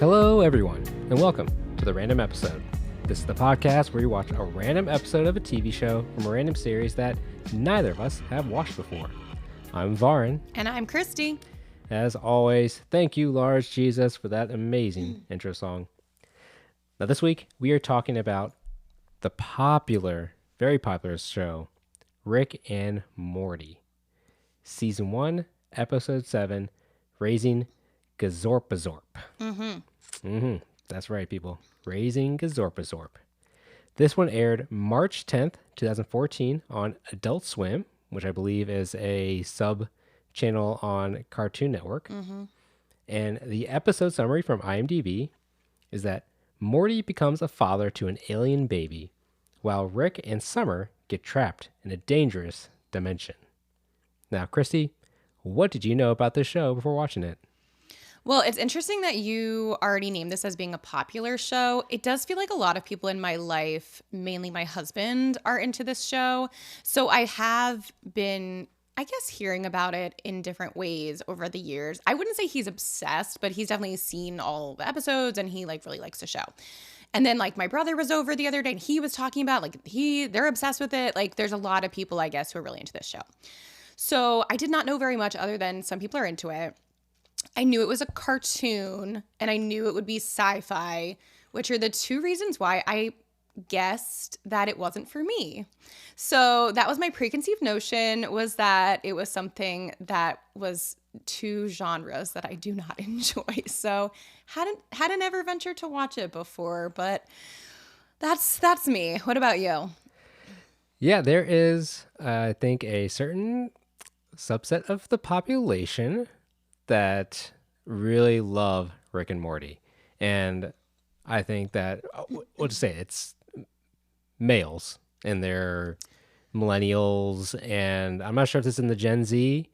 Hello, everyone, and welcome to the Random Episode. This is the podcast where we watch a random episode of a TV show from a random series that neither of us have watched before. I'm Varun. And I'm Christie. As always, thank you, Lars Jesus, for that amazing intro song. Now, this week, we are talking about the popular, very popular show, Rick and Morty. Season 1, Episode 7, Raising Gazorpazorp. That's right, people. Raising Gazorpazorp. This one aired March 10th, 2014 on Adult Swim, which I believe is a sub-channel on Cartoon Network. And the episode summary from IMDb is that Morty becomes a father to an alien baby, while Rick and Summer get trapped in a dangerous dimension. Now, Christy, what did you know about this show before watching it? Well, it's interesting that you already named this as being a popular show. It does feel like a lot of people in my life, mainly my husband, are into this show. So I have been, I guess, hearing about it in different ways over the years. I wouldn't say he's obsessed, but he's definitely seen all the episodes and he really likes the show. And then my brother was over the other day and he was talking about they're obsessed with it. There's a lot of people, I guess, who are really into this show. So I did not know very much other than some people are into it. I knew it was a cartoon and I knew it would be sci-fi, which are the two reasons why I guessed that it wasn't for me. So that was my preconceived notion, was that it was something that was two genres that I do not enjoy. So hadn't ever ventured to watch it before, but that's me. What about you? Yeah, there is, I think, a certain subset of the population that really love Rick and Morty. And I think that, we'll just say it's males and they're millennials. And I'm not sure if this is in the Gen Z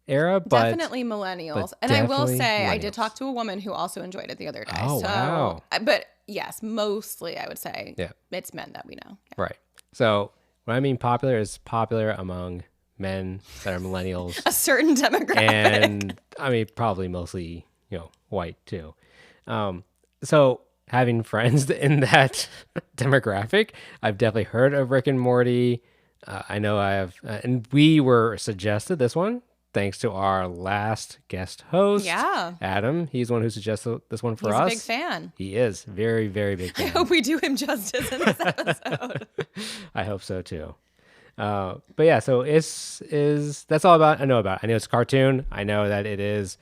era, but definitely millennials. And I will say, I did talk to a woman who also enjoyed it the other day. Oh, wow. But yes, mostly I would say it's men that we know. Yeah. Right. So what I mean popular is popular among men that are millennials. A certain demographic. And I mean, probably mostly, white too. So having friends in that demographic, I've definitely heard of Rick and Morty. I know I have, and we were suggested this one thanks to our last guest host, Adam. He's the one who suggested this one for us. He's a big fan. He is. Very, very big fan. I hope we do him justice in this episode. I hope so too. But yeah, so that's all I know about. I know it's a cartoon. I know that it is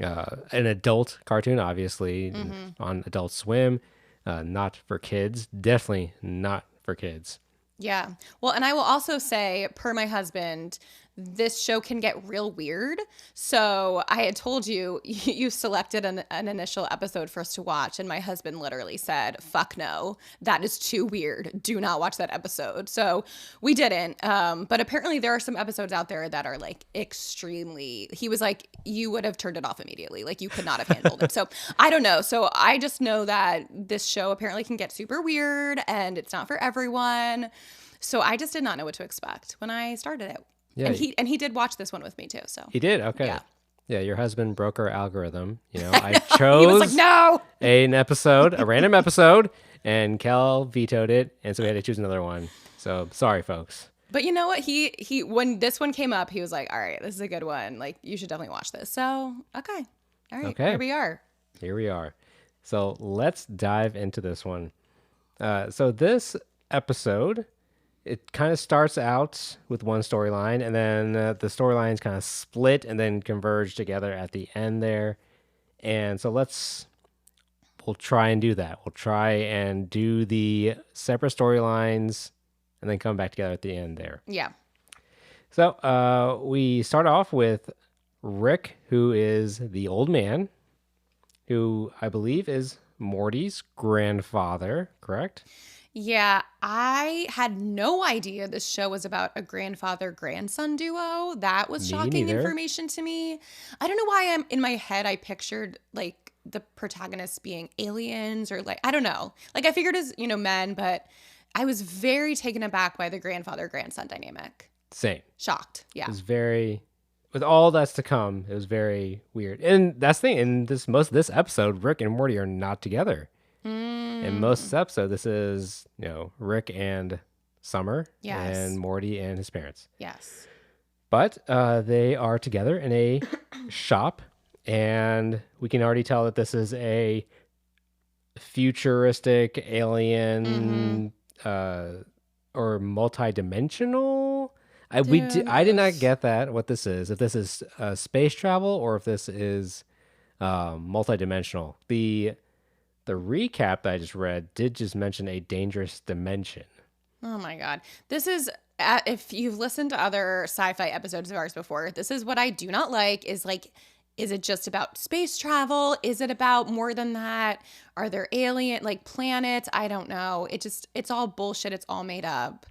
an adult cartoon, obviously, on Adult Swim. Not for kids. Definitely not for kids. Yeah. Well, and I will also say, per my husband, this show can get real weird. So I had told you, you selected an initial episode for us to watch. And my husband literally said, fuck no, that is too weird. Do not watch that episode. So we didn't. But apparently there are some episodes out there that are extremely, he was like, you would have turned it off immediately. You could not have handled it. So I don't know. So I just know that this show apparently can get super weird and it's not for everyone. So I just did not know what to expect when I started it. Yeah, and he did watch this one with me too. So he did. Okay. Yeah. Your husband broke our algorithm. I chose he was like, no, a random episode, and Kel vetoed it, and so we had to choose another one. So sorry, folks. But you know what? He when this one came up, he was like, all right, this is a good one. You should definitely watch this. So okay, all right, Here we are. So let's dive into this one. So this episode, it kind of starts out with one storyline, and then the storylines kind of split and then converge together at the end there. And so we'll try and do that. We'll try and do the separate storylines and then come back together at the end there. Yeah. So we start off with Rick, who is the old man, who I believe is Morty's grandfather, correct? Yeah, I had no idea this show was about a grandfather-grandson duo. That was shocking information to me. I don't know why in my head I pictured the protagonists being aliens or I don't know. I figured as, men, but I was very taken aback by the grandfather-grandson dynamic. Same. Shocked. Yeah. It was very with all that's to come, it was very weird. And that's the thing. In most of this episode, Rick and Morty are not together. In most of this episode, this is Rick and Summer Yes. and Morty and his parents. Yes. But they are together in a shop, and we can already tell that this is a futuristic alien or multi-dimensional. I did not get that, what this is. If this is space travel or if this is multi-dimensional. The recap that I just read did just mention a dangerous dimension. Oh my God. This is, if you've listened to other sci-fi episodes of ours before, this is what I do not like is it just about space travel? Is it about more than that? Are there alien, planets? I don't know. It's all bullshit. It's all made up.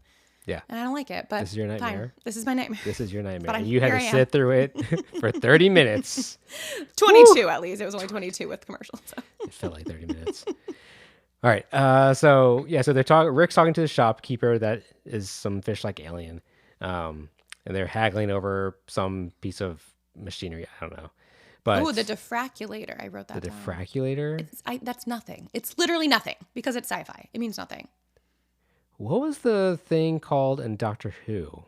Yeah. And I don't like it, but this is your nightmare. Fine. This is my nightmare. This is your nightmare. But and you had to here I sit through it for 30 minutes. 22 at least. It was only 22 with commercials. So. It felt like 30 minutes. All right. So they're talking. Rick's talking to the shopkeeper that is some fish-like alien, and they're haggling over some piece of machinery. I don't know. But the diffraculator. I wrote that down. The diffraculator? That's nothing. It's literally nothing because it's sci-fi. It means nothing. What was the thing called in Doctor Who?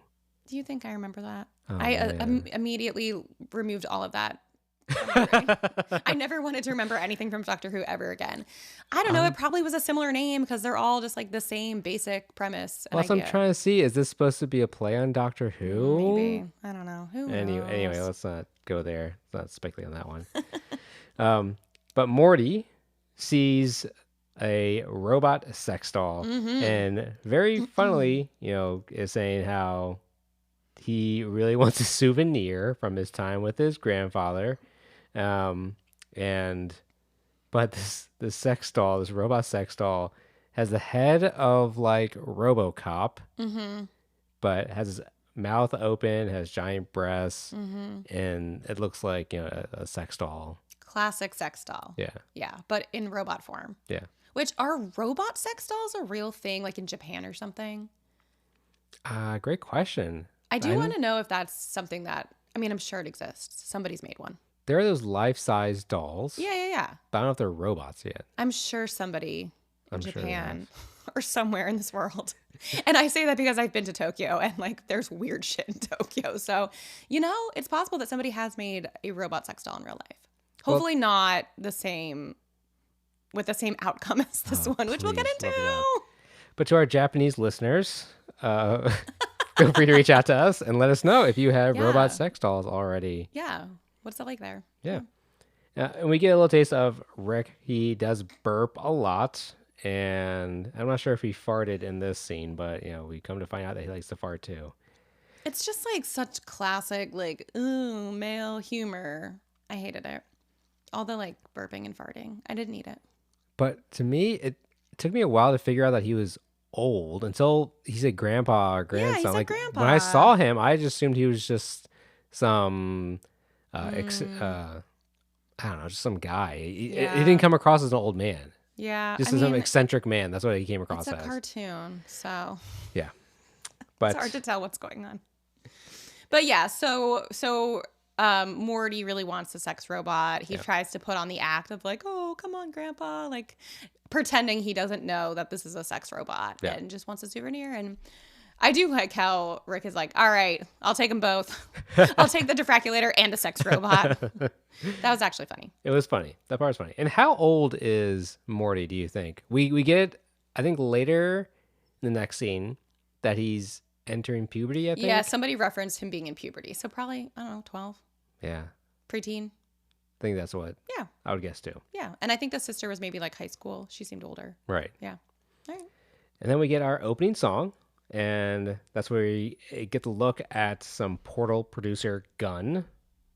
Do you think I remember that? Oh, I immediately removed all of that. I never wanted to remember anything from Doctor Who ever again. I don't know. It probably was a similar name because they're all just the same basic premise. Well, I'm trying to see. Is this supposed to be a play on Doctor Who? Maybe. I don't know. Who knows? Anyway, let's not go there. Let's not speculate on that one. But Morty sees a robot sex doll and very funnily, is saying how he really wants a souvenir from his time with his grandfather. But this sex doll, this robot sex doll, has the head of RoboCop, but has his mouth open, has giant breasts, and it looks like a sex doll. Classic sex doll. Yeah, but in robot form. Yeah. Which are robot sex dolls a real thing, in Japan or something? Great question. I do want to know if that's something that, I'm sure it exists. Somebody's made one. There are those life-size dolls. Yeah. But I don't know if they're robots yet. I'm sure somebody in Japan sure or somewhere in this world. And I say that because I've been to Tokyo and there's weird shit in Tokyo. So, it's possible that somebody has made a robot sex doll in real life. Hopefully not the same, with the same outcome as this one, which we'll get into. But to our Japanese listeners, feel free to reach out to us and let us know if you have robot sex dolls already. Yeah. What's it like there? Yeah. And we get a little taste of Rick. He does burp a lot. And I'm not sure if he farted in this scene, but, we come to find out that he likes to fart too. It's just such classic, male humor. I hated it. All the burping and farting. I didn't need it. But to me, it took me a while to figure out that he was old until he said grandpa or grandson. Yeah, he said grandpa. When I saw him, I just assumed he was just some, I don't know, just some guy. He didn't come across as an old man. Yeah. Just as some eccentric man. That's what he came across as. It's a cartoon, so. Yeah. But it's hard to tell what's going on. But yeah, so Morty really wants a sex robot. He tries to put on the act of oh, come on, grandpa, pretending he doesn't know that this is a sex robot and just wants a souvenir. And I do like how Rick is all right, I'll take them both. I'll take the diffraculator and a sex robot. That was actually funny. It was funny. That part was funny. And how old is Morty, do you think? We get, I think, later in the next scene that he's entering puberty, I think. Yeah, somebody referenced him being in puberty. So probably, I don't know, 12. Yeah. Preteen. I think that's what I would guess too. Yeah. And I think the sister was maybe high school. She seemed older. Right. Yeah. All right. And then we get our opening song. And that's where we get to look at some Portal producer Gun.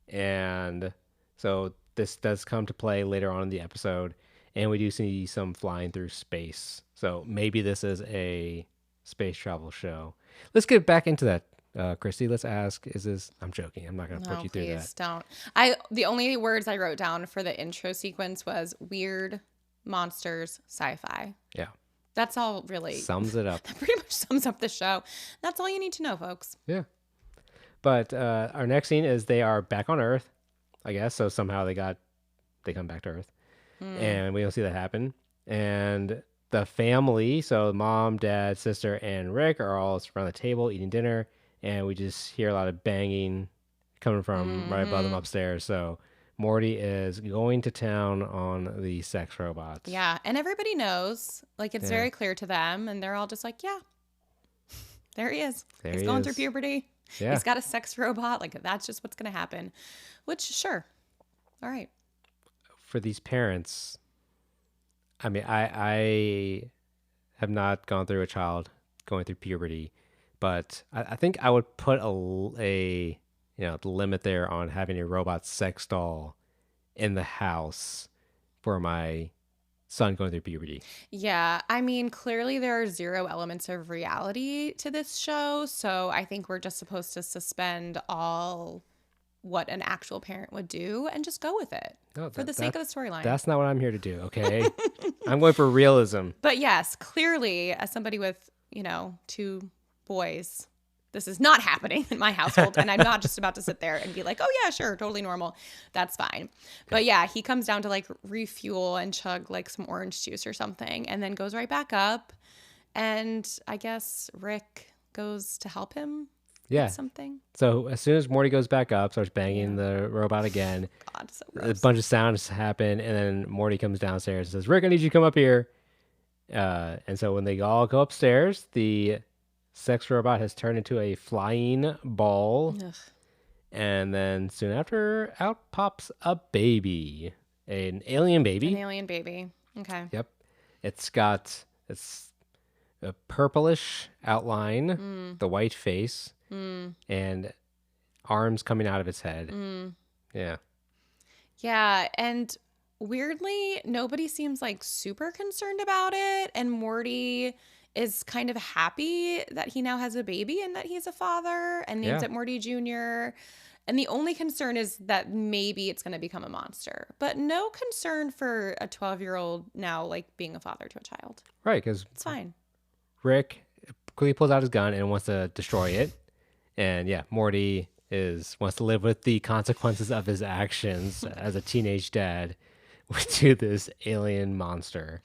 And so this does come to play later on in the episode. And we do see some flying through space. So maybe this is a space travel show. Let's get back into that. Christy, let's ask, is this, I'm joking, I'm not going to put you through that. Please don't. The only words I wrote down for the intro sequence was weird, monsters, sci-fi. Yeah. That's all really. Sums it up. That pretty much sums up the show. That's all you need to know, folks. Yeah. But our next scene is they are back on Earth, I guess. So somehow they come back to Earth, and we don't see that happen. And the family, so mom, dad, sister, and Rick are all around the table eating dinner, and we just hear a lot of banging coming from right above them upstairs. So Morty is going to town on the sex robots. Yeah, and everybody knows. Like, it's Yeah. very clear to them, and they're all just like, yeah, there he is. There He's he going is. through puberty. Yeah. He's got a sex robot. Like, that's just what's going to happen. Which, sure. All right. For these parents, I mean, I have not gone through a child going through puberty, but I think I would put a limit there on having a robot sex doll in the house for my son going through puberty. Yeah, I mean, clearly there are zero elements of reality to this show, so I think we're just supposed to suspend all what an actual parent would do and just go with it No, for the sake of the storyline. That's not what I'm here to do, okay? I'm going for realism. But yes, clearly, as somebody with, 2 boys, this is not happening in my household. And I'm not just about to sit there and be like, oh, yeah, sure, totally normal. That's fine. But yeah, he comes down to like refuel and chug like some orange juice or something and then goes right back up. And I guess Rick goes to help him Yeah. with something. So as soon as Morty goes back up, starts banging the robot again, God, so a gross. bunch of sounds happen, and then Morty comes downstairs and says, Rick, I need you to come up here. And so when they all go upstairs, the sex robot has turned into a flying ball. Ugh. And then soon after, out pops a baby, an alien baby. An alien baby. Okay. Yep. It's a purplish outline, the white face, and arms coming out of its head. Yeah. Yeah, and weirdly, nobody seems like super concerned about it. And Morty is kind of happy that he now has a baby and that he's a father and names Yeah. it Morty Jr. And the only concern is that maybe it's going to become a monster, but no concern for a 12-year-old now, like being a father to a child. Right, because It's fine. Rick quickly pulls out his gun and wants to destroy it. And yeah, Morty wants to live with the consequences of his actions as a teenage dad to this alien monster.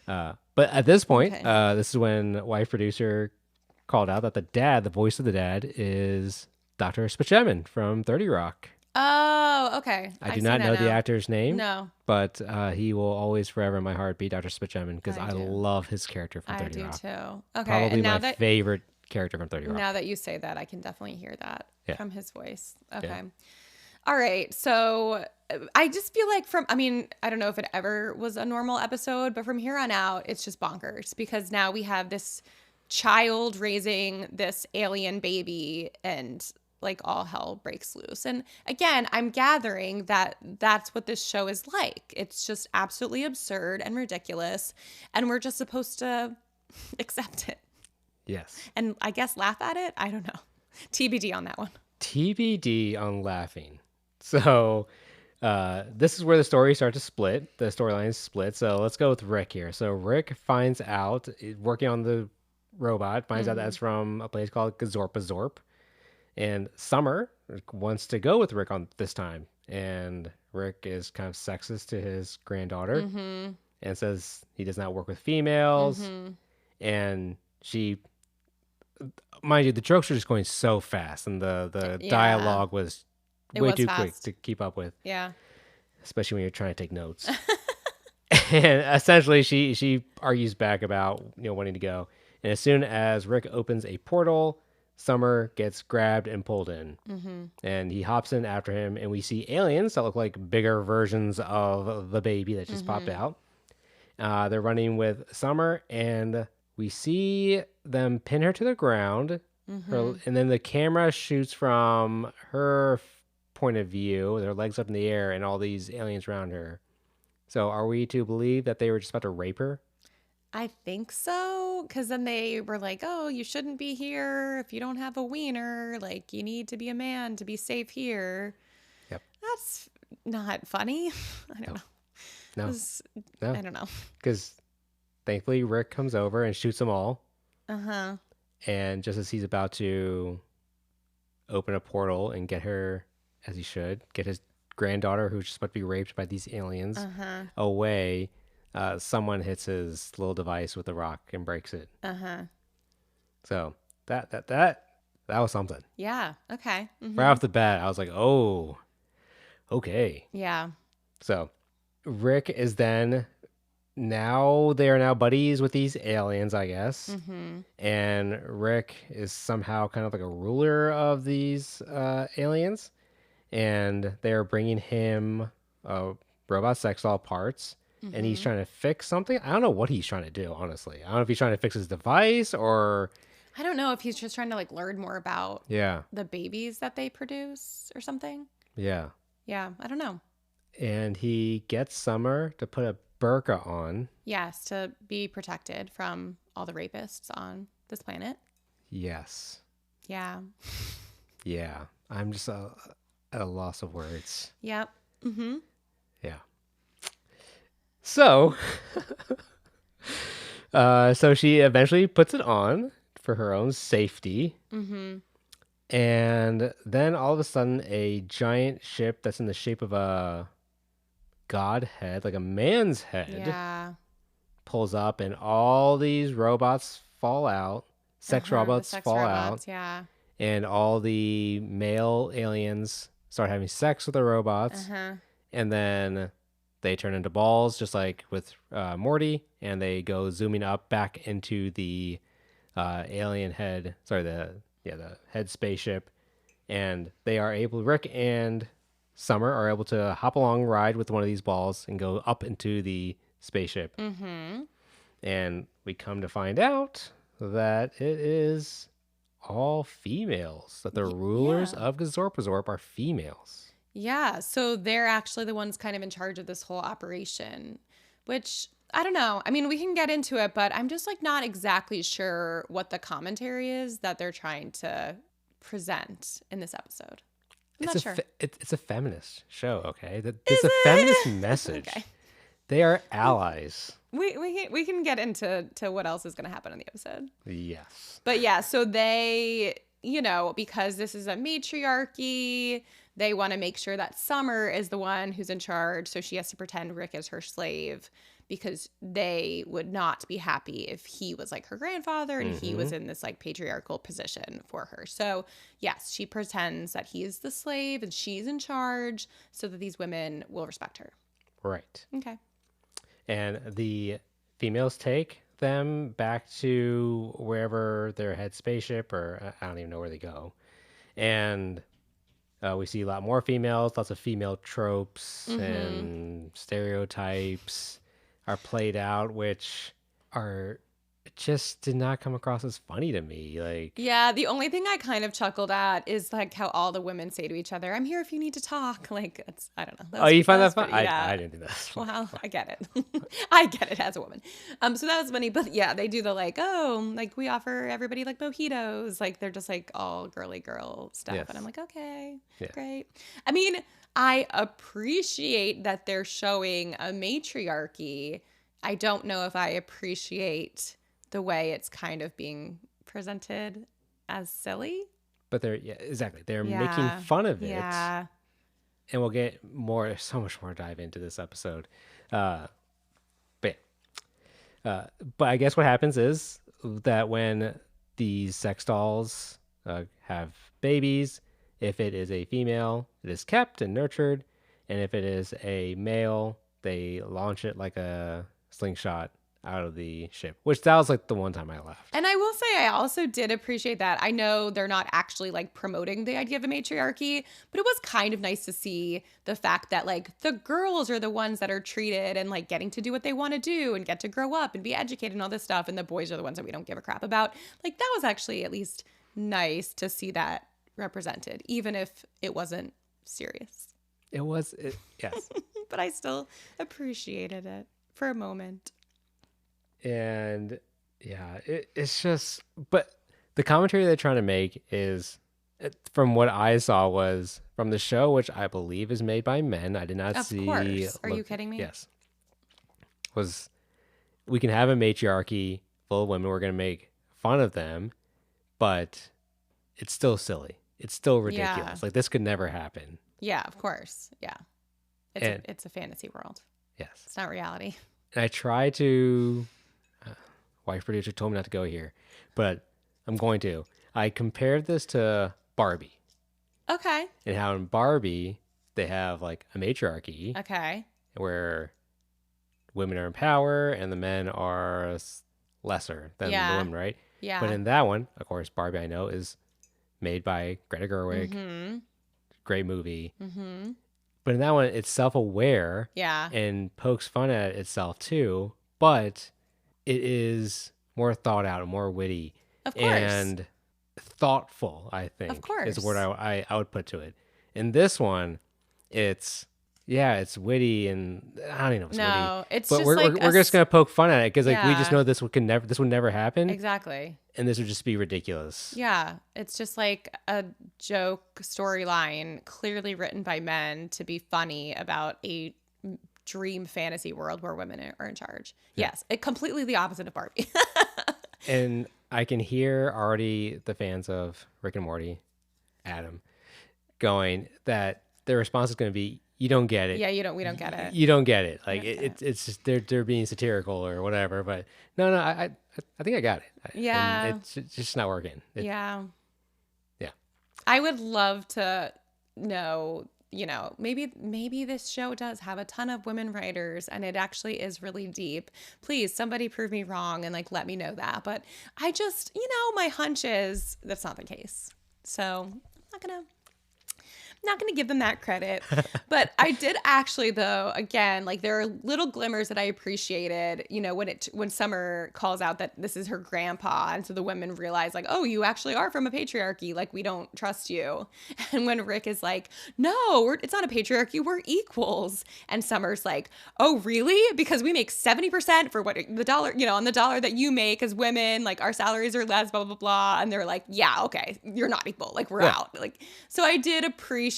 But at this point, Okay. this is when wife producer called out that the voice of the dad, is Dr. Spaceman from 30 Rock. Oh, okay. I do see not that know the now. actor's name, No, but he will always forever in my heart be Dr. Spaceman because I I do. love his character from I 30 do Rock. too. Okay, Probably and now my that favorite character from 30 Rock. now that you say that, I can definitely hear that Yeah. from his voice. Okay. Yeah. All right. So I just feel like I don't know if it ever was a normal episode, but from here on out, it's just bonkers because now we have this child raising this alien baby and like all hell breaks loose. And again, I'm gathering that that's what this show is like. It's just absolutely absurd and ridiculous. And we're just supposed to accept it Yes. and I guess laugh at it. I don't know. TBD on that one. TBD on laughing. So this is where the story starts to split. The storylines split. So let's go with Rick here. So Rick finds out, working on the robot, finds out that's from a place called Gazorpazorp. And Summer wants to go with Rick on this time. And Rick is kind of sexist to his granddaughter and says he does not work with females. And she, mind you, the jokes are just going so fast, and the Yeah. dialogue was It way was too quick fast. to keep up with, Yeah. especially when you're trying to take notes. And essentially, she argues back about wanting to go. And as soon as Rick opens a portal, Summer gets grabbed and pulled in, and he hops in after him. And we see aliens that look like bigger versions of the baby that just popped out. They're running with Summer, and we see them pin her to the ground. And then the camera shoots from her point of view, with her legs up in the air, and all these aliens around her. So are we to believe that they were just about to rape her? I think so. Because then they were like, oh, you shouldn't be here if you don't have a wiener. Like, you need to be a man to be safe here. Yep. That's not funny. I don't know. No, I don't know. because thankfully Rick comes over and shoots them all. Uh huh. And just as he's about to open a portal and get her, as he should, get his granddaughter, who's just about to be raped by these aliens, away. Someone hits his little device with a rock and breaks it. So that was something. Yeah. Okay. Right off the bat, I was like, oh, okay. Yeah. So Rick is then they are now buddies with these aliens, I guess. And Rick is somehow kind of like a ruler of these aliens. And they are bringing him robot sex doll parts. And he's trying to fix something. I don't know what he's trying to do, honestly. I don't know if he's trying to fix his device or... I don't know if he's just trying to like learn more about Yeah. the babies that they produce or something. Yeah. Yeah, I don't know. And he gets Summer to put a burqa on. Yes, to be protected from all the rapists on this planet. Yes. Yeah. Yeah. I'm just at a loss of words. Yep. Yeah. So, so she eventually puts it on for her own safety. And then all of a sudden, a giant ship that's in the shape of a god head, like a man's head, Yeah. pulls up, and all these robots fall out. Sex robots fall out. Yeah. And all the male aliens start having sex with the robots. And then they turn into balls, just like with Morty, and they go zooming up back into the alien head. Sorry, the head spaceship, and they are able. Rick and Summer are able to hop along, ride with one of these balls, and go up into the spaceship. And we come to find out that it is all females. That the rulers of Gazorpazorp are females. Yeah, so they're actually the ones kind of in charge of this whole operation, which I don't know. I mean, we can get into it, but I'm just like not exactly sure what the commentary is that they're trying to present in this episode. I'm not sure. It's a feminist show, okay? It's a feminist message. Okay. They are allies. We can get into what else is going to happen in the episode. Yes. But yeah, so they, because this is a matriarchy, they want to make sure that Summer is the one who's in charge. So she has to pretend Rick is her slave because they would not be happy if he was like her grandfather and he was in this like patriarchal position for her. So yes, she pretends that he is the slave and she's in charge so that these women will respect her. Right. Okay. And the females take them back to wherever their head spaceship, or I don't even know where they go. And we see a lot more females, lots of female tropes and stereotypes are played out, which are just did not come across as funny to me. Like, yeah, the only thing I kind of chuckled at is like how all the women say to each other, "I'm here if you need to talk." Like, it's I don't know. You find that funny? Yeah. I didn't think that was funny. Well, I get it. I get it as a woman. So that was funny. But yeah, they do the like, oh, like we offer everybody like mojitos. Like they're just like all girly girl stuff. Yes. And I'm like, okay, great. I mean, I appreciate that they're showing a matriarchy. I don't know if I appreciate the way it's kind of being presented as silly. But they're making fun of it. Yeah. And we'll get so much more dive into this episode. But I guess what happens is that when these sex dolls have babies, if it is a female, it is kept and nurtured. And if it is a male, they launch it like a slingshot out of the ship, which that was like the one time I laughed. And I will say I also did appreciate that. I know they're not actually like promoting the idea of a matriarchy, but it was kind of nice to see the fact that like the girls are the ones that are treated and like getting to do what they want to do and get to grow up and be educated and all this stuff, and the boys are the ones that we don't give a crap about. Like that was actually at least nice to see that represented, even if it wasn't serious. Yes. But I still appreciated it for a moment. And yeah, it's just, but the commentary they're trying to make is, from what I saw, was from the show, which I believe is made by men. I did not see. Of course. Are you kidding me? Yes. We can have a matriarchy full of women. We're going to make fun of them, but it's still silly. it's still Yeah. ridiculous. Like this could never happen. Yeah, of course. Yeah. And It's a fantasy world. yes, It's not reality. and I try to. Wife producer told me not to go here, but I'm going to. I compared this to Barbie Okay. and how in Barbie they have like a matriarchy Okay. where women are in power and the men are lesser than the Yeah. women, right? But Yeah. in that one, of course, Barbie I know is made by Greta Gerwig, Mm-hmm. great movie. Mm-hmm. But in that one, it's self-aware Yeah. and pokes fun at itself too, but it is more thought out and more witty Of course. and thoughtful, I Of think, is what course. I would put to it. In this one, it's yeah, it's witty and I don't even know if it's witty, No, it's but just like we're just gonna poke fun at it because like we just yeah, know this would never happen, exactly. and this would just be ridiculous. Yeah, it's just like a joke storyline clearly written by men to be funny about a dream fantasy world where women are in charge. Yeah. Yes, it completely the opposite of Barbie. And I can hear already the fans of Rick and Morty, Adam, going that their response is going to be, "You don't get it. Yeah, we don't get it. You don't get it. We Like don't get it. it's just they're being satirical or whatever." But no, I think I got it. And Yeah. it's just not working. Yeah. Yeah. I would love to know, maybe this show does have a ton of women writers and it actually is really deep. Please, somebody prove me wrong and like let me know that. But I just, my hunch is that's not the case. So I'm not gonna give them that credit. But I did actually, though, again, like there are little glimmers that I appreciated, when Summer calls out that this is her grandpa, and so the women realize like, oh, you actually are from a patriarchy, like we don't trust you. And when Rick is like, no, it's not a patriarchy, we're equals, and Summer's like, oh really? Because we make 70% for what the dollar, on the dollar that you make as women, like our salaries are less, blah blah blah. And they're like, yeah, okay, you're not equal, like we're Yeah. out. Like, so I did appreciate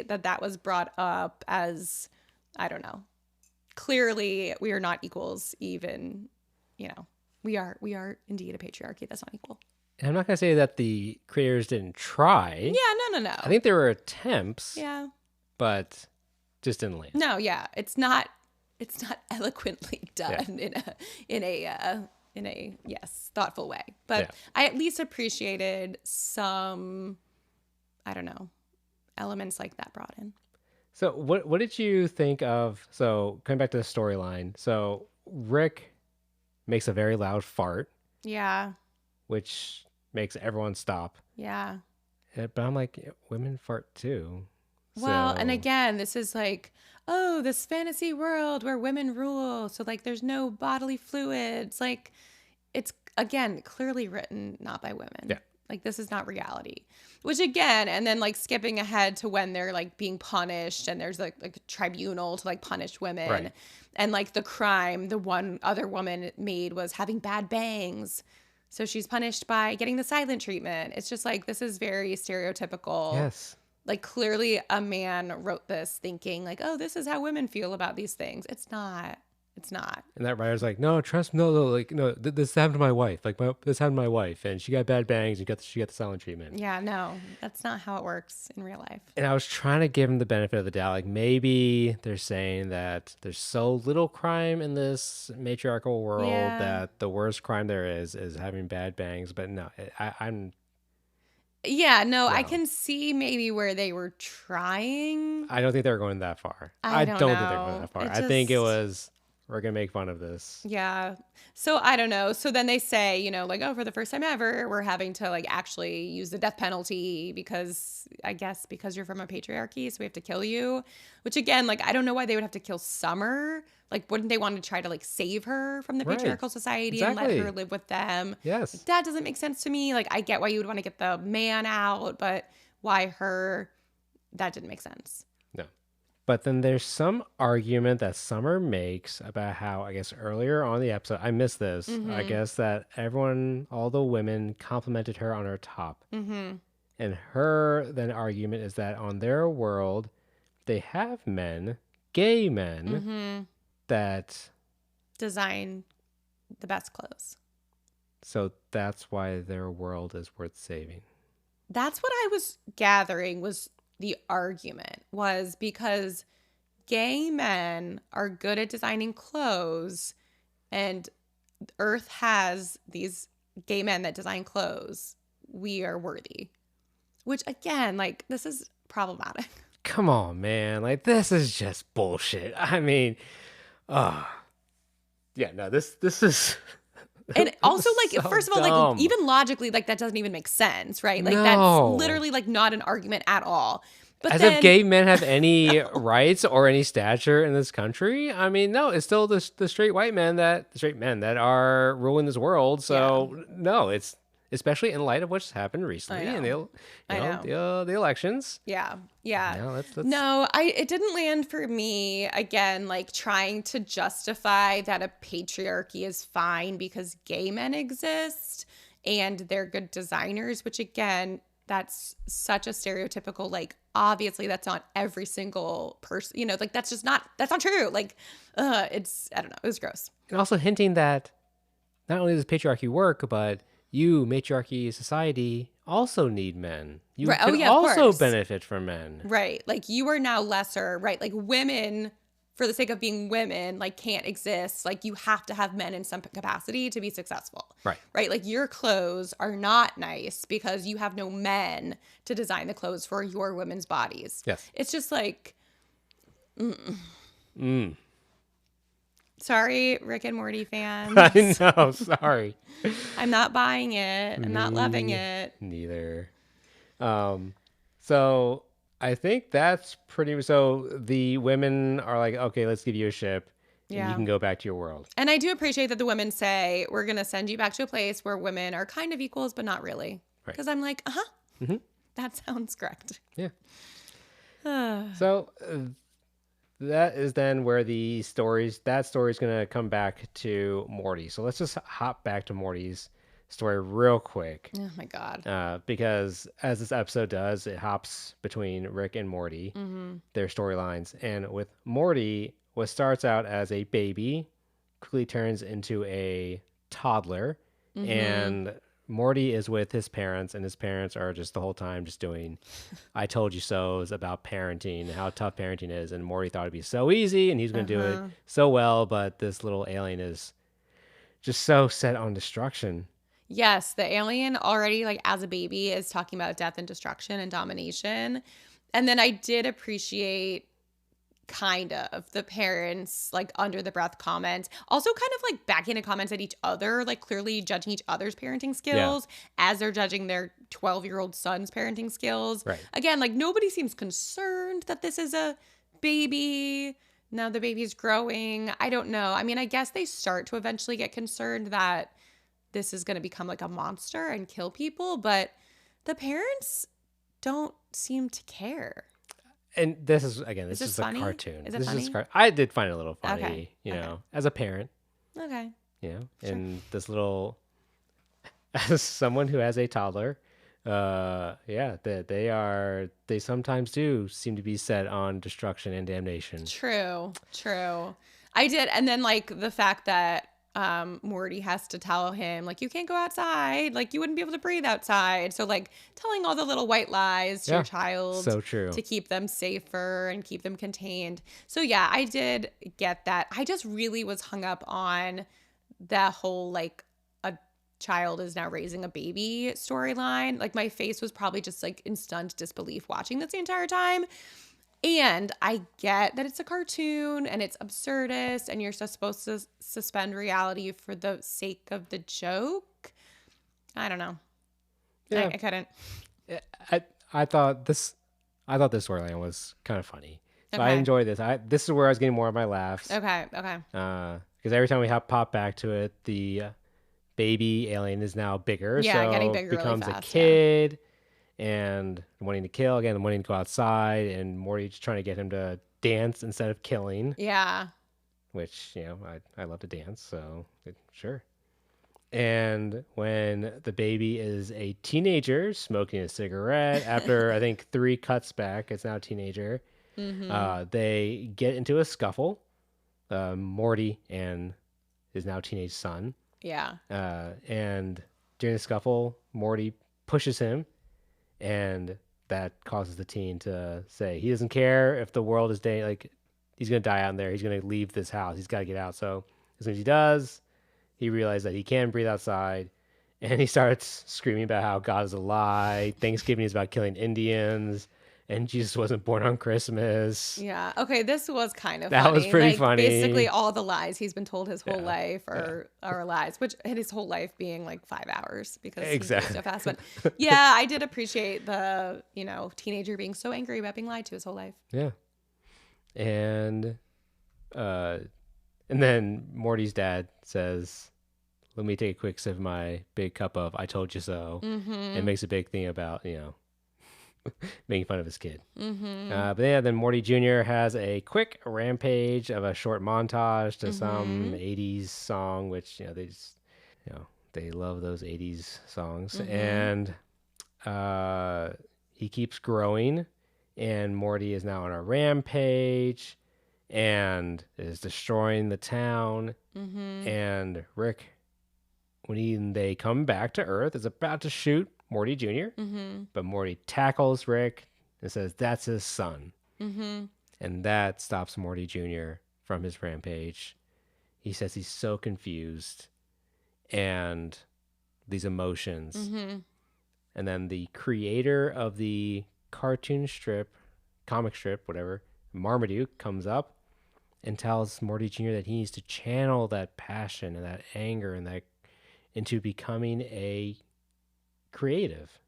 that was brought up as, I don't know, clearly we are not equals, even, we are indeed a patriarchy that's not equal. And I'm not gonna say that the creators didn't try. Yeah, no. I think there were attempts, Yeah. but just didn't land. No, yeah. It's not eloquently done in a yes, thoughtful way. But Yeah. I at least appreciated some, I don't know, elements like that brought in. So what did you think of? So coming back to the storyline, so Rick makes a very loud fart, Yeah. which makes everyone stop. Yeah. But I'm like, "Yeah, women fart too. Well, and So again, this is like, oh, this fantasy world where women rule. So like there's no bodily fluids. Like it's again clearly written not by women. Yeah. Like this is not reality. Which again, and then like skipping ahead to when they're like being punished and there's like a tribunal to like punish women. Right. And like the crime the one other woman made was having bad bangs. So she's punished by getting the silent treatment. It's just like this is very stereotypical. yes. Like clearly a man wrote this thinking like, oh, this is how women feel about these things. It's not. It's not. And that writer's like, no, trust me, no, like no, this happened to my wife. Like this happened to my wife, and she got bad bangs and she got the silent treatment. Yeah, no, that's not how it works in real life. And I was trying to give him the benefit of the doubt. Like maybe they're saying that there's so little crime in this matriarchal world Yeah. that the worst crime there is having bad bangs. But no, I'm Yeah, no, I No. can see maybe where they were trying. I don't think they were going that far. I don't don't think they were going know. that far. It I think it just- was we're gonna make fun of this. Yeah. So I don't know. So then they say, like, oh, for the first time ever, we're having to like actually use the death penalty because I guess because you're from a patriarchy, so we have to kill you. Which again, like, I don't know why they would have to kill Summer. Like, wouldn't they want to try to like save her from the Right. patriarchal society and let Exactly. her live with them? Yes. That doesn't make sense to me. Like, I get why you would want to get the man out, but why her? That didn't make sense. No. But then there's some argument that Summer makes about how, I guess earlier on in the episode, I missed this. I guess that all the women complimented her on her top. Mm-hmm. And her then argument is that on their world, they have men, gay men, Mm-hmm. that, Design the best clothes. so that's why their world is worth saving. that's what I was gathering was the argument was because gay men are good at designing clothes and Earth has these gay men that design clothes. We are worthy. Which again, like this is problematic. Come on, man. Like, this is just bullshit. I mean, uh yeah, no, this is And also, like, so first of all, like, dumb. even logically, like, that doesn't even make sense, right? Like, that's No. literally, like, not an argument at all. But As if then, gay men have any no. rights or any stature in this country. I mean, no, it's still the straight men that are ruling this world. Yeah, So no, it's especially in light of what's happened I recently and know. I know. the elections. Yeah, yeah. No, that's No, it didn't land for me. Again, like, trying to justify that a patriarchy is fine because gay men exist and they're good designers, which again, that's such a stereotypical, like, obviously that's not every single person, like that's not true. Like, I don't know, it was gross. and also hinting that not only does patriarchy work, but you, matriarchy society, also need men. You Right. Oh can yeah, of also course. benefit from men. Right. Like you are now lesser, right? Like women, for the sake of being women, like can't exist. Like you have to have men in some capacity to be successful. Right. Right. Like your clothes are not nice because you have no men to design the clothes for your women's bodies. Yes. It's just like, Mm. sorry, Rick and Morty I fans. know. Sorry. I'm not buying it. I'm not loving Me it. neither. So I think that's pretty. So the women are like, okay, let's give you a ship, and you Yeah. can go back to your world. And I do appreciate that the women say, we're going to send you back to a place where women are kind of equals, but not really. Right. Because I'm like, Mm-hmm. that sounds correct. Yeah. So that is then where that story is going to come back to Morty. So let's just hop back to Morty's story real quick. Oh my God. Because as this episode does, it hops between Rick and Morty, their storylines. And with Morty, what starts out as a baby quickly turns into a toddler. And Morty is with his parents, and his parents are just the whole time just doing I told you so's about parenting and how tough parenting is. And Morty thought it'd be so easy and he's going to do it so well. But this little alien is just so set on destruction. Yes, the alien already, like as a baby, is talking about death and destruction and domination. And then I did appreciate kind of the parents like under the breath comments, also kind of like backing comments at each other, like clearly judging each other's parenting skills as they're judging their 12-year-old son's parenting skills. Right. Again, like nobody seems concerned that this is a baby. Now the baby's growing. I don't know. I mean, I guess they start to eventually get concerned that this is going to become like a monster and kill people, but the parents don't seem to care. And this is again, Is this this is a funny? cartoon. Is it This funny? is I did find it a little funny, Okay. you Okay. know, as a parent, Okay. you know, and this little as someone who has a toddler, they sometimes do seem to be set on destruction and damnation. True. True. I did. And then like the fact that Morty has to tell him like you can't go outside, like you wouldn't be able to breathe outside. So like telling all the little white lies to your child So true. to keep them safer and keep them contained. So yeah, I did get that. I just really was hung up on that whole like a child is now raising a baby storyline. Like my face was probably just like in stunned disbelief watching this the entire time. And I get that it's a cartoon and it's absurdist and you're just supposed to suspend reality for the sake of the joke. I don't know. Yeah. I couldn't. I thought this storyline was kind of funny. So I Okay. enjoyed this. This is where I was getting more of my laughs. Okay. Okay. Because every time we pop back to it, the baby alien is now bigger. Yeah, so getting bigger really becomes fast, a kid and wanting to kill again, wanting to go outside, and Morty's trying to get him to dance instead of killing. Yeah. Which I love to dance, so sure. And when the baby is a teenager smoking a cigarette, after I think 3 cuts back, it's now a teenager. They get into a scuffle. Morty and his now teenage son. Yeah. And during the scuffle, Morty pushes him, and that causes the teen to say he doesn't care if the world is like he's gonna die out there. He's gonna leave this house. He's got to get out. So as soon as he does, he realizes that he can breathe outside, and he starts screaming about how God is a lie. Thanksgiving is about killing Indians, and Jesus wasn't born on Christmas. Yeah. Okay. This was kind of That was funny. pretty Like funny. basically all the lies he's been told his whole Yeah. life are lies, which his whole life being like 5 hours because he grew Exactly. so fast. But yeah, I did appreciate the teenager being so angry about being lied to his whole life. Yeah. And uh and then Morty's dad says, "Let me take a quick sip of my big cup of I told you so." And makes a big thing about, making fun of his kid. But yeah, then Morty Jr. has a quick rampage of a short montage to some 80s song, which, they just, they love those 80s songs. And he keeps growing, and Morty is now on a rampage and is destroying the town. And Rick, when they come back to Earth, is about to shoot Morty Jr., but Morty tackles Rick and says that's his son. And that stops Morty Jr. from his rampage. He says he's so confused and these emotions. And then the creator of the comic strip, whatever, Marmaduke, comes up and tells Morty Jr. that he needs to channel that passion and that anger and that into becoming a creative.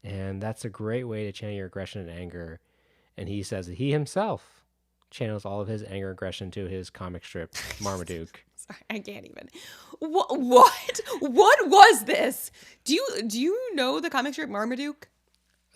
And that's a great way to channel your aggression and anger. And he says that he himself channels all of his anger and aggression to his comic strip, Marmaduke. Sorry, I can't even. What? What was this? Do you know the comic strip Marmaduke?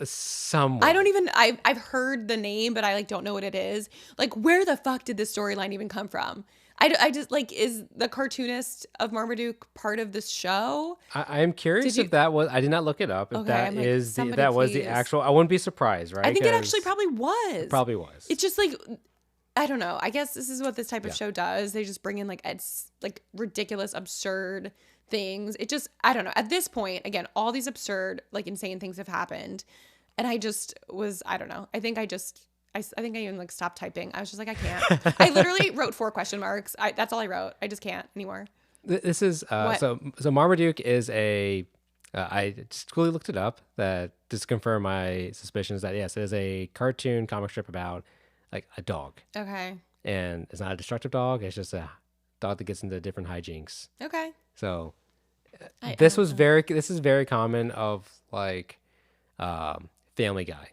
Somewhat. I don't even. I've heard the name, but I don't know what it is. Like, where the fuck did this storyline even come from? I just like, is the cartoonist of Marmaduke part of this show? I'm curious if that was. I did not look it up. If Okay, that I'm like, is somebody that was the please. actual. I wouldn't be surprised, right? I think it actually probably was. It probably was. It's just like, I don't know. I guess this is what this type of Yeah. show does. They just bring in like ridiculous, absurd things. It just, I don't know. At this point, again, all these absurd, like insane things have happened. And I just was, I don't know. I think I even like stopped typing. I was just like, I can't. I literally wrote 4 question marks. That's all I wrote. I just can't anymore. This is so Marmaduke is a. I just quickly looked it up that just confirm my suspicions that yes, it is a cartoon comic strip about like a dog, Okay. and it's not a destructive dog. It's just a dog that gets into different hijinks. Okay. So This is very common of like Family Guy.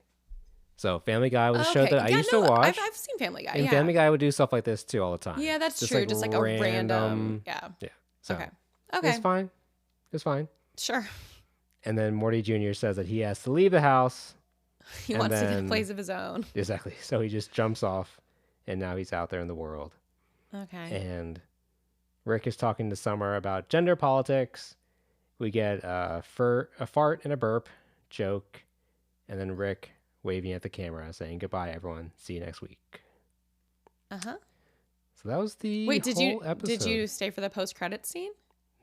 So Family Guy was a show that I used to watch. I've seen Family Guy. And yeah. Family Guy would do stuff like this too all the time. Yeah, that's true. Just like a random. Yeah. Yeah. So Okay. Okay. it's fine. It's fine. Sure. And then Morty Jr. says that he has to leave the house. He wants to get a place of his own. Exactly. So he just jumps off, and now he's out there in the world. Okay. And Rick is talking to Summer about gender politics. We get a fart and a burp joke, and then Rick waving at the camera saying goodbye, everyone. See you next week. Uh-huh. So that was the Wait, whole episode. did you stay for the post-credits scene?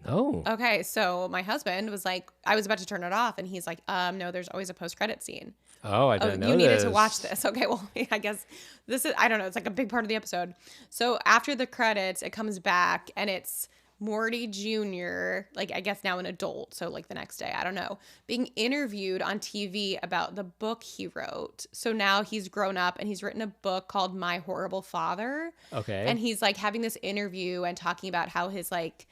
No. Okay, so my husband was like, I was about to turn it off, and he's like, no, there's always a post-credit scene. Oh, I didn't know you needed this. to watch this. Okay, well, I guess this is, I don't know, it's like a big part of the episode. So after the credits, it comes back, and it's Morty Jr., like I guess now an adult, so like the next day, I don't know, being interviewed on TV about the book he wrote. So now he's grown up, and he's written a book called My Horrible Father. Okay. And he's like having this interview and talking about how his like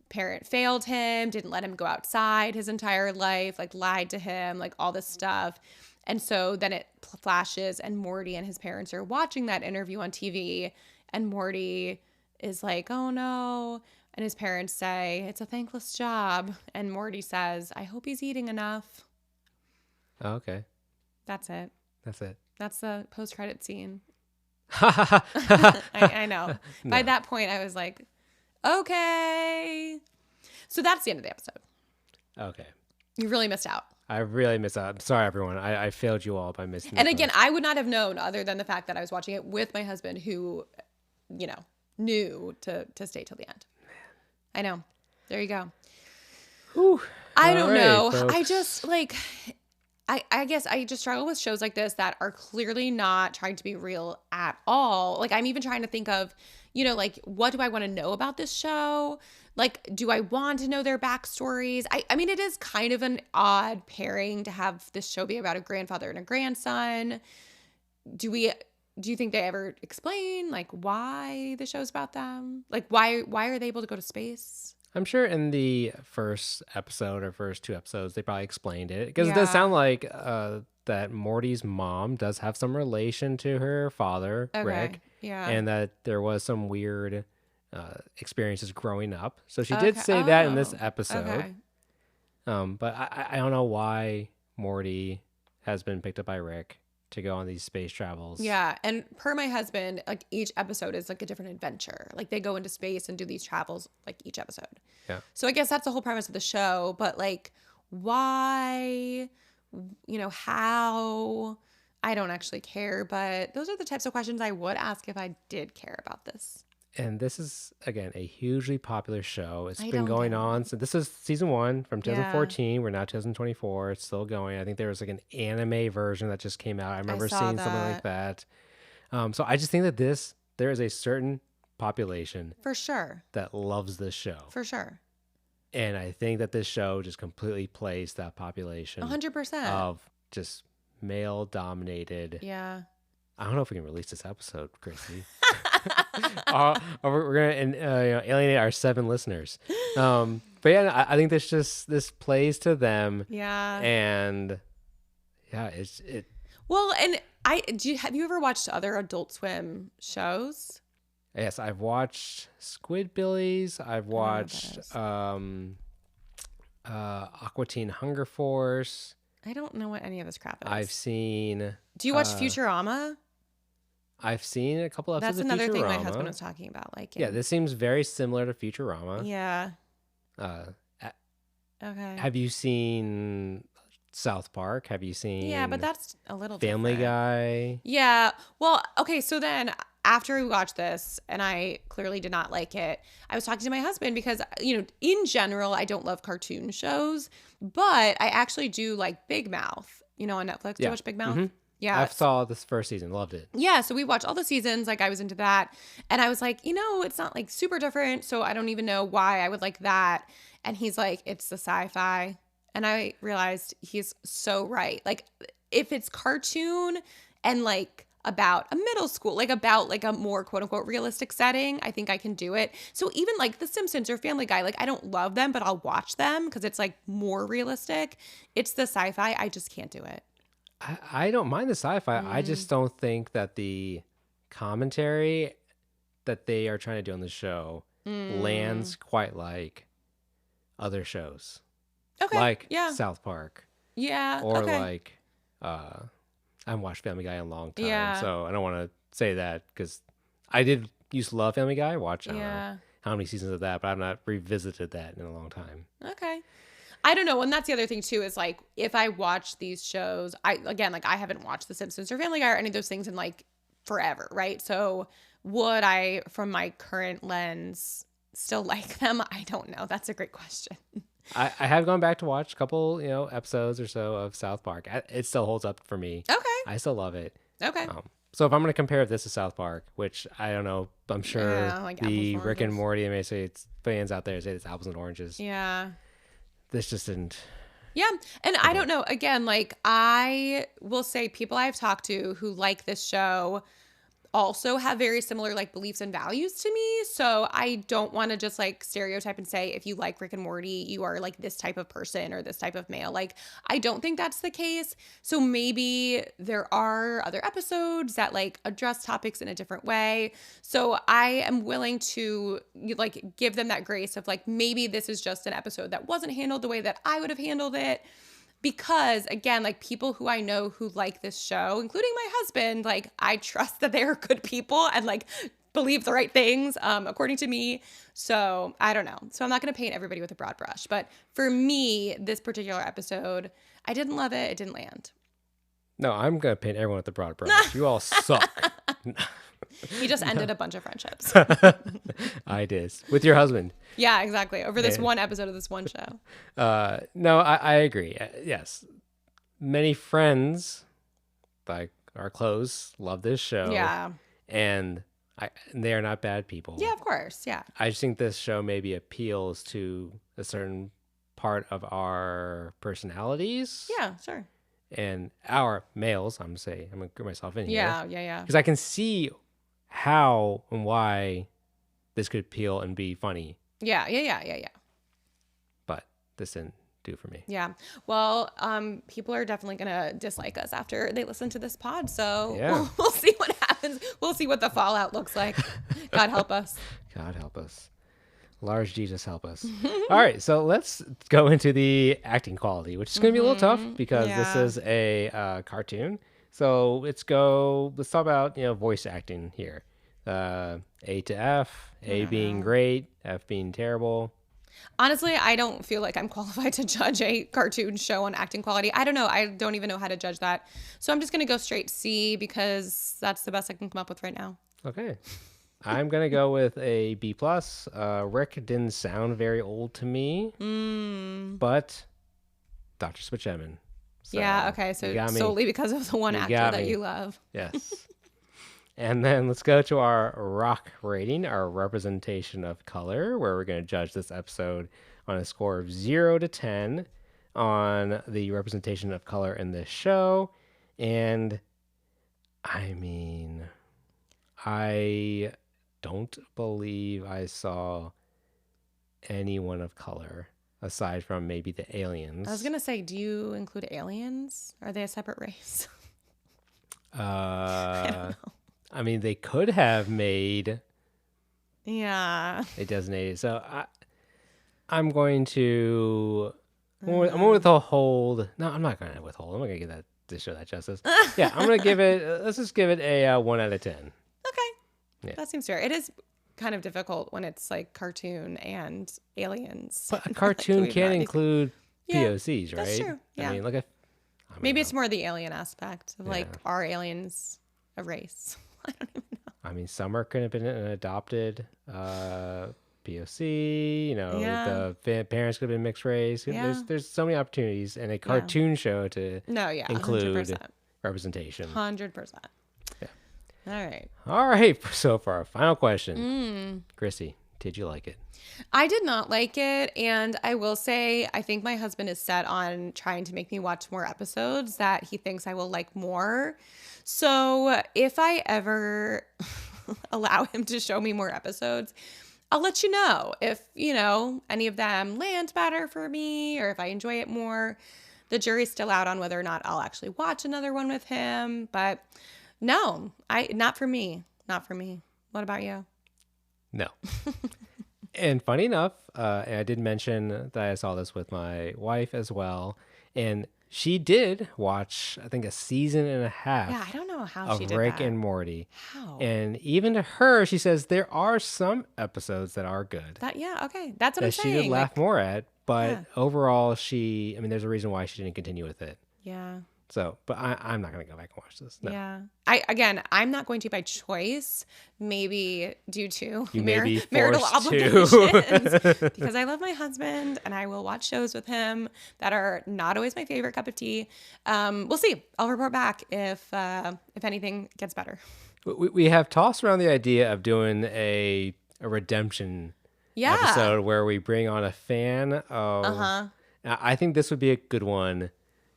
parent failed him, didn't let him go outside his entire life, like lied to him, like all this stuff. And so then it flashes, and Morty and his parents are watching that interview on TV, and Morty is like, oh no. And his parents say, it's a thankless job. And Morty says, I hope he's eating enough. Oh, okay. That's it. That's it. That's the post-credit scene. I I know. By that point, I was like, okay. So that's the end of the episode. Okay. You really missed out. I really missed out. I'm sorry, everyone. I failed you all by missing. And again, I would not have known other than the fact that I was watching it with my husband who, knew to stay till the end. I know. There you go. Whew. I don't All right, know. folks. I just like, I guess I just struggle with shows like this that are clearly not trying to be real at all. Like, I'm even trying to think of, like, what do I want to know about this show? Like, do I want to know their backstories? I mean, it is kind of an odd pairing to have this show be about a grandfather and a grandson. Do you think they ever explain, like, why the show's about them? Like, why are they able to go to space? I'm sure in the first episode or first 2 episodes, they probably explained it. Because it does Yeah. sound like that Morty's mom does have some relation to her father, Okay. Rick. Yeah. And that there was some weird experiences growing up. So she did Okay. say that in this Oh, episode. okay. But I don't know why Morty has been picked up by Rick to go on these space travels. Yeah, and per my husband, like each episode is like a different adventure. Like they go into space and do these travels like each episode. Yeah. So I guess that's the whole premise of the show, but like why, how, I don't actually care, but those are the types of questions I would ask if I did care about this. And this is, again, a hugely popular show. It's I been don't going get on. it. So this is season 1 from Yeah. 2014. We're now 2024. It's still going. I think there was like an anime version that just came out. I remember saw seeing something like that. So I just think that there is a certain population For sure. that loves this show. For sure. And I think that this show just completely plays that population 100%. of just male dominated. Yeah. I don't know if we can release this episode, Chrissy. We're gonna alienate our 7 listeners. But yeah, I think this plays to them, Yeah. and yeah, Well, and have you ever watched other Adult Swim shows? Yes, I've watched Squidbillies. I've watched Aqua Teen Hunger Force. I don't know what any of this crap is. I've seen. Do you watch Futurama? I've seen a couple episodes. That's of another thing my Futurama. husband was talking about. Like, Yeah, this seems very similar to Futurama. Yeah. Okay. Have you seen South Park? Have you seen? Yeah, but that's a little Family different. Guy. Yeah. Well, okay. So then after we watched this, and I clearly did not like it, I was talking to my husband because, in general, I don't love cartoon shows, but I actually do like Big Mouth, on Netflix. Do you watch Big Mouth? Mm-hmm. Yeah. I saw this first season. Loved it. Yeah, so we watched all the seasons. Like I was into that. And I was like, it's not like super different. So I don't even know why I would like that. And he's like, it's the sci-fi. And I realized he's so right. Like if it's cartoon and like about a middle school, like about like a more quote unquote realistic setting, I think I can do it. So even like The Simpsons or Family Guy, like I don't love them, but I'll watch them because it's like more realistic. It's the sci-fi. I just can't do it. I don't mind the sci-fi. I just don't think that the commentary that they are trying to do on the show lands quite like other shows. Okay. Like yeah. South Park. Yeah. Or okay. like I haven't watched Family Guy in a long time. Yeah. So I don't want to say that because I did used to love Family Guy. I watched I don't know how many seasons of that, but I've not revisited that in a long time. Okay. I don't know. And that's the other thing too, is like, if I watch these shows, I haven't watched The Simpsons or Family Guy or any of those things in like forever. Right. So would I, from my current lens, still like them? I don't know. That's a great question. I have gone back to watch a couple, episodes or so of South Park. It still holds up for me. Okay. I still love it. Okay. So if I'm going to compare this to South Park, which I don't know, I'm sure like the apples and Rick and oranges. Morty, may say it's fans out there say it's apples and oranges. Yeah. This just didn't. Yeah. And I don't know. Again, like I will say people I've talked to who like this show also have very similar like beliefs and values to me. So I don't want to just like stereotype and say, if you like Rick and Morty, you are like this type of person or this type of male. Like, I don't think that's the case. So maybe there are other episodes that like address topics in a different way. So I am willing to like give them that grace of like, maybe this is just an episode that wasn't handled the way that I would have handled it. Because again, like people who I know who like this show, including my husband, like I trust that they are good people and like believe the right things, according to me. So I don't know. So I'm not going to paint everybody with a broad brush. But for me, this particular episode, I didn't love it. It didn't land. No, I'm going to paint everyone with the broad brush. You all suck. He just ended a bunch of friendships. I did. With your husband. Yeah, exactly. Over this one episode of this one show. No, I agree. Yes. many friends, like our close, love this show. Yeah. And they are not bad people. Yeah, of course. Yeah. I just think this show maybe appeals to a certain part of our personalities. Yeah, sure. And our males, I'm gonna group myself in here. Yeah. Because I can see how and why this could appeal and be funny. Yeah. But this didn't do for me. Yeah. Well, people are definitely gonna dislike us after they listen to this pod. So we'll see what happens. We'll see what the fallout looks like. God help us. God help us. Large Jesus help us. All right, so let's go into the acting quality, which is going to be a little tough because this is a cartoon. So let's talk about voice acting here. A to F, A being great, F being terrible. Honestly, I don't feel like I'm qualified to judge a cartoon show on acting quality. I don't know. I don't even know how to judge that. So I'm just going to go straight C because that's the best I can come up with right now. Okay. I'm going to go with a B+. Rick didn't sound very old to me, but Dr. Switchemin. So yeah, okay. So solely because of the one actor that you love. Yes. And then let's go to our rock rating, our representation of color, where we're going to judge this episode on a score of 0 to 10 on the representation of color in this show. And I mean, I don't believe I saw anyone of color aside from maybe the aliens. I was going to say, do you include aliens? Are they a separate race? I don't know. I mean, they could have made a designated. So I'm going to I'm going to withhold. No, I'm not going to withhold. I'm not going to give that to show that justice. Yeah, I'm going to give it. Let's just give it a 1 out of 10. Yeah. That seems fair. It is kind of difficult when it's like cartoon and aliens. But a cartoon can include POCs, right? That's true. Yeah. I mean, look at. Maybe it's more the alien aspect of like, are aliens a race? I don't even know. I mean, Summer could have been an adopted POC. The parents could have been mixed race. Yeah. There's so many opportunities in a cartoon show to include 100%. representation. 100%. All right. So for our final question, Chrissy, did you like it? I did not like it. And I will say, I think my husband is set on trying to make me watch more episodes that he thinks I will like more. So if I ever allow him to show me more episodes, I'll let you know if, any of them land better for me or if I enjoy it more. The jury's still out on whether or not I'll actually watch another one with him. But no, not for me. Not for me. What about you? No. And funny enough, and I did mention that I saw this with my wife as well. And she did watch, I think, a season and a half. Yeah, I don't know how she did Rick that. and Morty. How? And even to her, she says there are some episodes that are good. Okay. That's what I'm saying. That she did laugh more at. But overall, there's a reason why she didn't continue with it. Yeah. So, but I'm not going to go back and watch this. No. Yeah. I'm not going to by choice, maybe due to to. marital obligations because I love my husband and I will watch shows with him that are not always my favorite cup of tea. We'll see. I'll report back if anything gets better. We have tossed around the idea of doing a redemption episode where we bring on a fan of. I think this would be a good one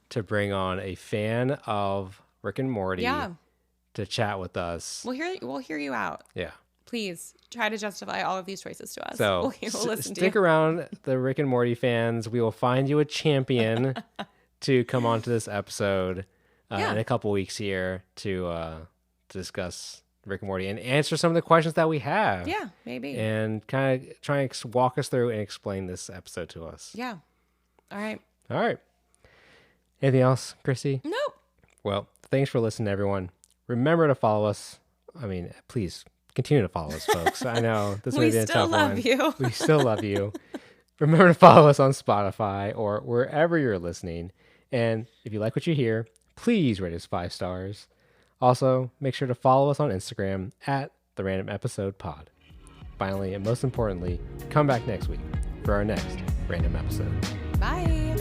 to bring on a fan of Rick and Morty to chat with us. We'll hear you out. Yeah. Please try to justify all of these choices to us. So we'll listen to stick you. around, the Rick and Morty fans. We will find you a champion to come on to this episode in a couple weeks here to discuss Rick and Morty and answer some of the questions that we have. Yeah, maybe. And kind of try and walk us through and explain this episode to us. Yeah. All right. Anything else, Chrissy? Nope. Well, thanks for listening, everyone. Remember to follow us. I mean, please continue to follow us, folks. I know this may be a tough one. We still love you. We still love you. Remember to follow us on Spotify or wherever you're listening. And if you like what you hear, please rate us 5 stars. Also, make sure to follow us on Instagram at The Random Episode Pod. Finally, and most importantly, come back next week for our next random episode. Bye.